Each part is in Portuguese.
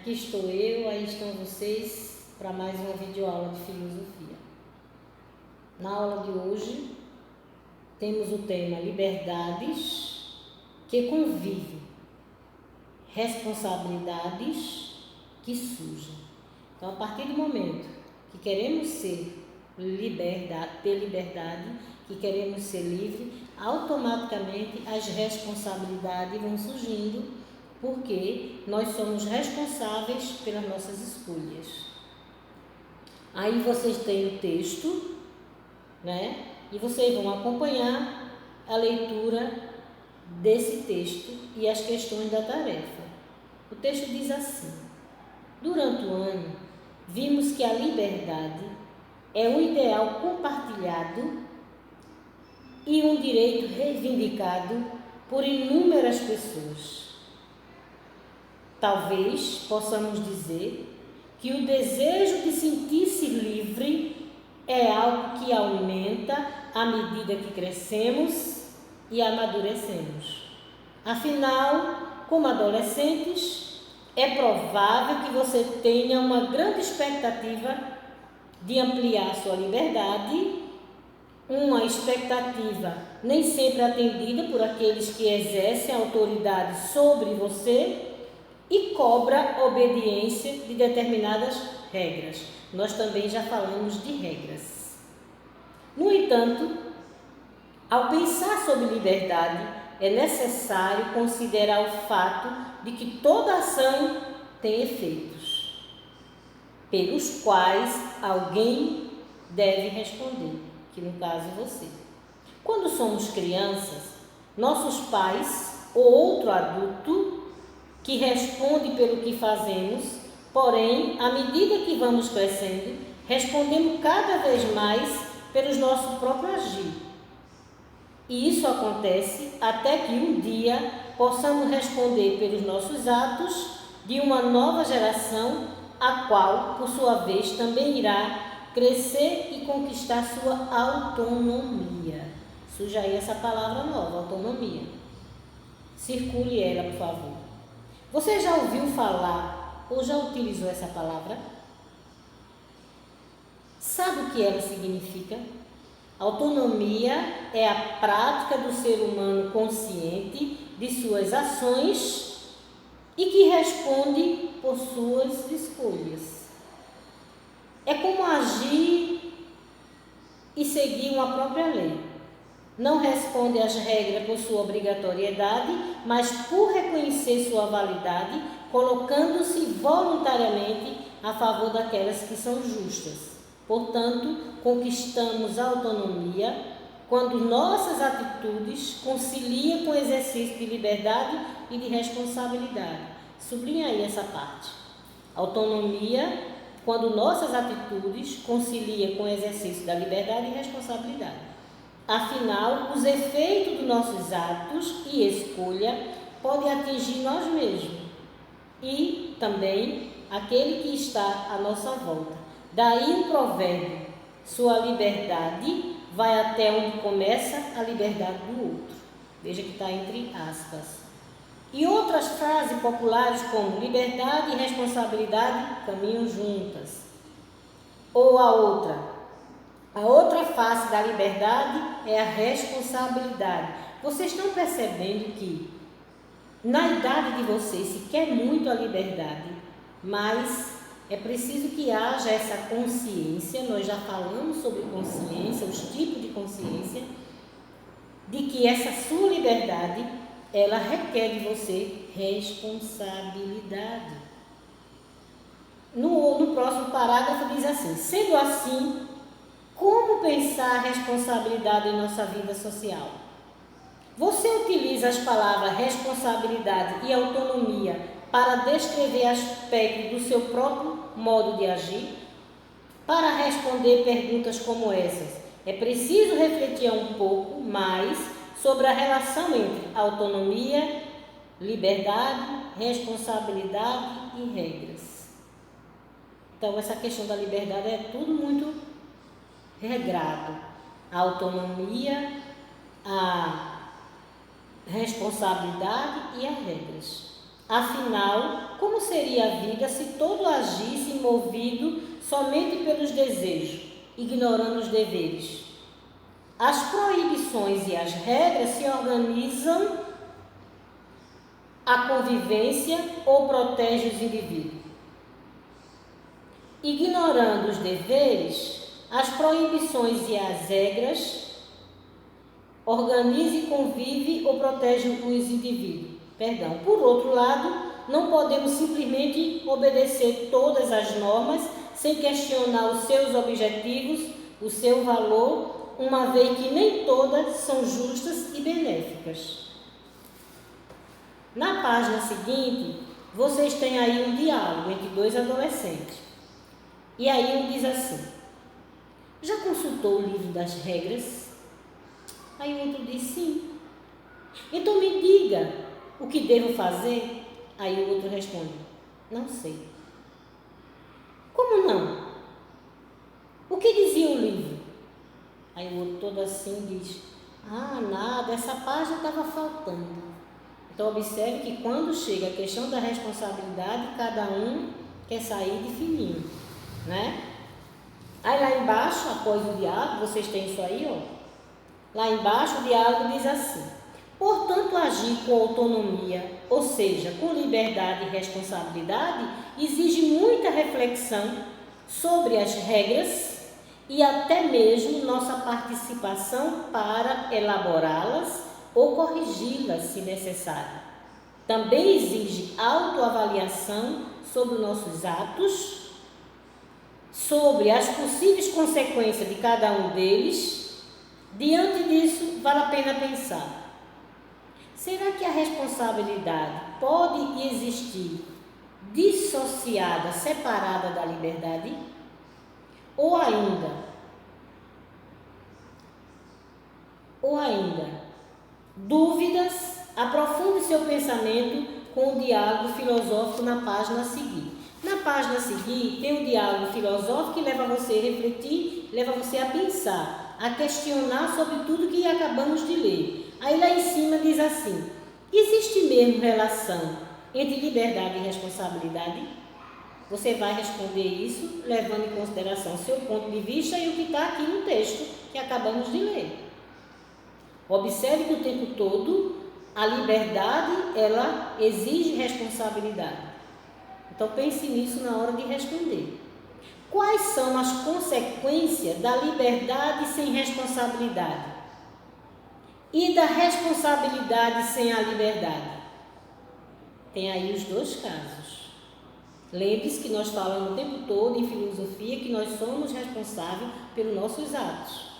Aqui estou eu, aí estão vocês para mais uma videoaula de filosofia. Na aula de hoje temos o tema liberdades que convivem, responsabilidades que surgem. Então, a partir do momento que queremos ter liberdade, que queremos ser livre, automaticamente as responsabilidades vão surgindo, porque nós somos responsáveis pelas nossas escolhas. Aí vocês têm o texto, né? E vocês vão acompanhar a leitura desse texto e as questões da tarefa. O texto diz assim: durante o ano, vimos que a liberdade é um ideal compartilhado e um direito reivindicado por inúmeras pessoas. Talvez possamos dizer que o desejo de sentir-se livre é algo que aumenta à medida que crescemos e amadurecemos. Afinal, como adolescentes, é provável que você tenha uma grande expectativa de ampliar sua liberdade, uma expectativa nem sempre atendida por aqueles que exercem autoridade sobre você e cobra obediência de determinadas regras. Nós também já falamos de regras. No entanto, ao pensar sobre liberdade, é necessário considerar o fato de que toda ação tem efeitos, pelos quais alguém deve responder, que no caso é você. Quando somos crianças, nossos pais ou outro adulto que responde pelo que fazemos, porém, à medida que vamos crescendo, respondemos cada vez mais pelos nossos próprios agir. E isso acontece até que um dia possamos responder pelos nossos atos de uma nova geração, a qual, por sua vez, também irá crescer e conquistar sua autonomia. Surge aí essa palavra nova, autonomia. Circule ela, por favor. Você já ouviu falar ou já utilizou essa palavra? Sabe o que ela significa? Autonomia é a prática do ser humano consciente de suas ações e que responde por suas escolhas. É como agir e seguir uma própria lei. Não responde às regras por sua obrigatoriedade, mas por reconhecer sua validade, colocando-se voluntariamente a favor daquelas que são justas. Portanto, conquistamos a autonomia quando nossas atitudes conciliam com o exercício de liberdade e de responsabilidade. Sublinha aí essa parte. Autonomia quando nossas atitudes conciliam com o exercício da liberdade e responsabilidade. Afinal, os efeitos dos nossos atos e escolha podem atingir nós mesmos e também aquele que está à nossa volta. Daí o provérbio: sua liberdade vai até onde começa a liberdade do outro. Veja que está entre aspas. E outras frases populares como liberdade e responsabilidade caminham juntas. Ou a outra face da liberdade é a responsabilidade. Vocês estão percebendo que na idade de vocês se quer muito a liberdade, mas é preciso que haja essa consciência. Nós já falamos sobre consciência, os tipos de consciência, de que essa sua liberdade, ela requer de você responsabilidade. No próximo parágrafo diz assim: sendo assim, como pensar a responsabilidade em nossa vida social? Você utiliza as palavras responsabilidade e autonomia para descrever aspectos do seu próprio modo de agir? Para responder perguntas como essas, é preciso refletir um pouco mais sobre a relação entre autonomia, liberdade, responsabilidade e regras. Então, essa questão da liberdade é tudo muito regrado. A autonomia, a responsabilidade e as regras. Afinal, como seria a vida se todo agisse movido somente pelos desejos, ignorando os deveres? As proibições e as regras se organizam a convivência ou protegem os indivíduos. Ignorando os deveres, as proibições e as regras organiza e convive ou protege os indivíduos. Por outro lado, não podemos simplesmente obedecer todas as normas sem questionar os seus objetivos, o seu valor, uma vez que nem todas são justas e benéficas. Na página seguinte, vocês têm aí um diálogo entre dois adolescentes. E aí um diz assim: já consultou o livro das regras? Aí o outro diz sim. Então me diga o que devo fazer? Aí o outro responde: não sei. Como não? O que dizia o livro? Aí o outro todo assim diz: nada, essa página estava faltando. Então observe que quando chega a questão da responsabilidade, cada um quer sair de fininho, né? Aí lá embaixo, após o diálogo, vocês têm isso aí, ó. Lá embaixo o diálogo diz assim: portanto, agir com autonomia, ou seja, com liberdade e responsabilidade, exige muita reflexão sobre as regras e até mesmo nossa participação para elaborá-las ou corrigi-las, se necessário. Também exige autoavaliação sobre nossos atos, sobre as possíveis consequências de cada um deles. Diante disso, vale a pena pensar: será que a responsabilidade pode existir dissociada, separada da liberdade? Ou ainda, dúvidas? Aprofunde seu pensamento com o diálogo filosófico na página a seguir. Na página a seguir tem um diálogo filosófico que leva você a refletir, leva você a pensar, a questionar sobre tudo que acabamos de ler. Aí lá em cima diz assim: existe mesmo relação entre liberdade e responsabilidade? Você vai responder isso levando em consideração seu ponto de vista e o que está aqui no texto que acabamos de ler. Observe que o tempo todo a liberdade, ela exige responsabilidade. Então pense nisso na hora de responder. Quais são as consequências da liberdade sem responsabilidade? E da responsabilidade sem a liberdade? Tem aí os dois casos. Lembre-se que nós falamos o tempo todo em filosofia que nós somos responsáveis pelos nossos atos.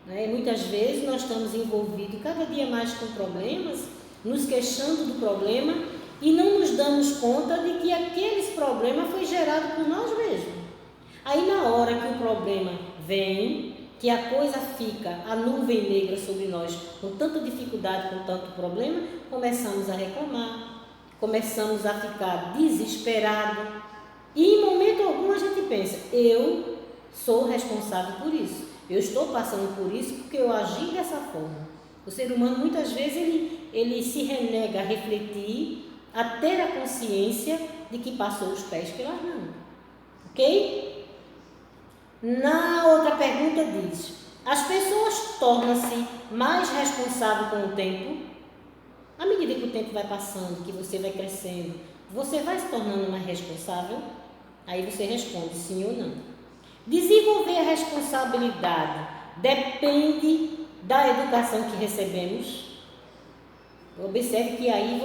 Muitas vezes nós estamos envolvidos cada dia mais com problemas, nos queixando do problema e não nos damos conta de que aqueles problemas foi gerado por nós mesmos. Aí na hora que o problema vem, que a coisa fica, a nuvem negra sobre nós, com tanta dificuldade, com tanto problema, começamos a reclamar, começamos a ficar desesperados e em momento algum a gente pensa: eu sou responsável por isso, eu estou passando por isso porque eu agi dessa forma. O ser humano muitas vezes ele se renega a refletir, a ter a consciência de que passou os pés pelas mãos. Ok? Na outra pergunta diz: as pessoas tornam-se mais responsáveis com o tempo? À medida que o tempo vai passando, que você vai crescendo, você vai se tornando mais responsável? Aí você responde sim ou não. Desenvolver a responsabilidade depende da educação que recebemos? Observe que aí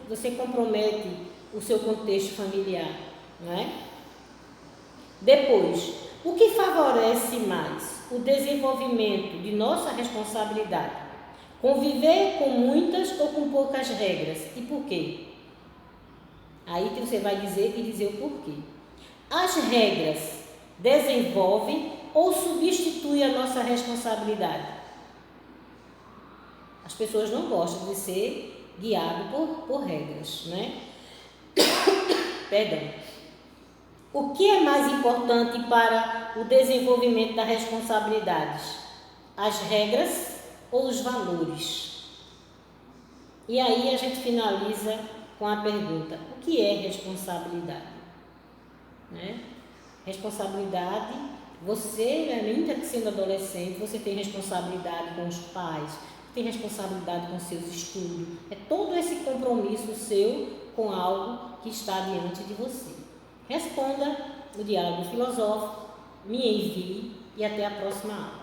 você compromete o seu contexto familiar, não é? Depois, o que favorece mais o desenvolvimento de nossa responsabilidade? Conviver com muitas ou com poucas regras? E por quê? Aí que você vai dizer o porquê. As regras desenvolvem ou substituem a nossa responsabilidade? As pessoas não gostam de ser guiado por regras, né? Perdão. O que é mais importante para o desenvolvimento das responsabilidades? As regras ou os valores? E aí a gente finaliza com a pergunta: o que é responsabilidade? Né? Responsabilidade, você, ainda sendo adolescente, você tem responsabilidade com os pais, tem responsabilidade com seus estudos. É todo esse compromisso seu com algo que está diante de você. Responda o diálogo filosófico, me envie e até a próxima aula.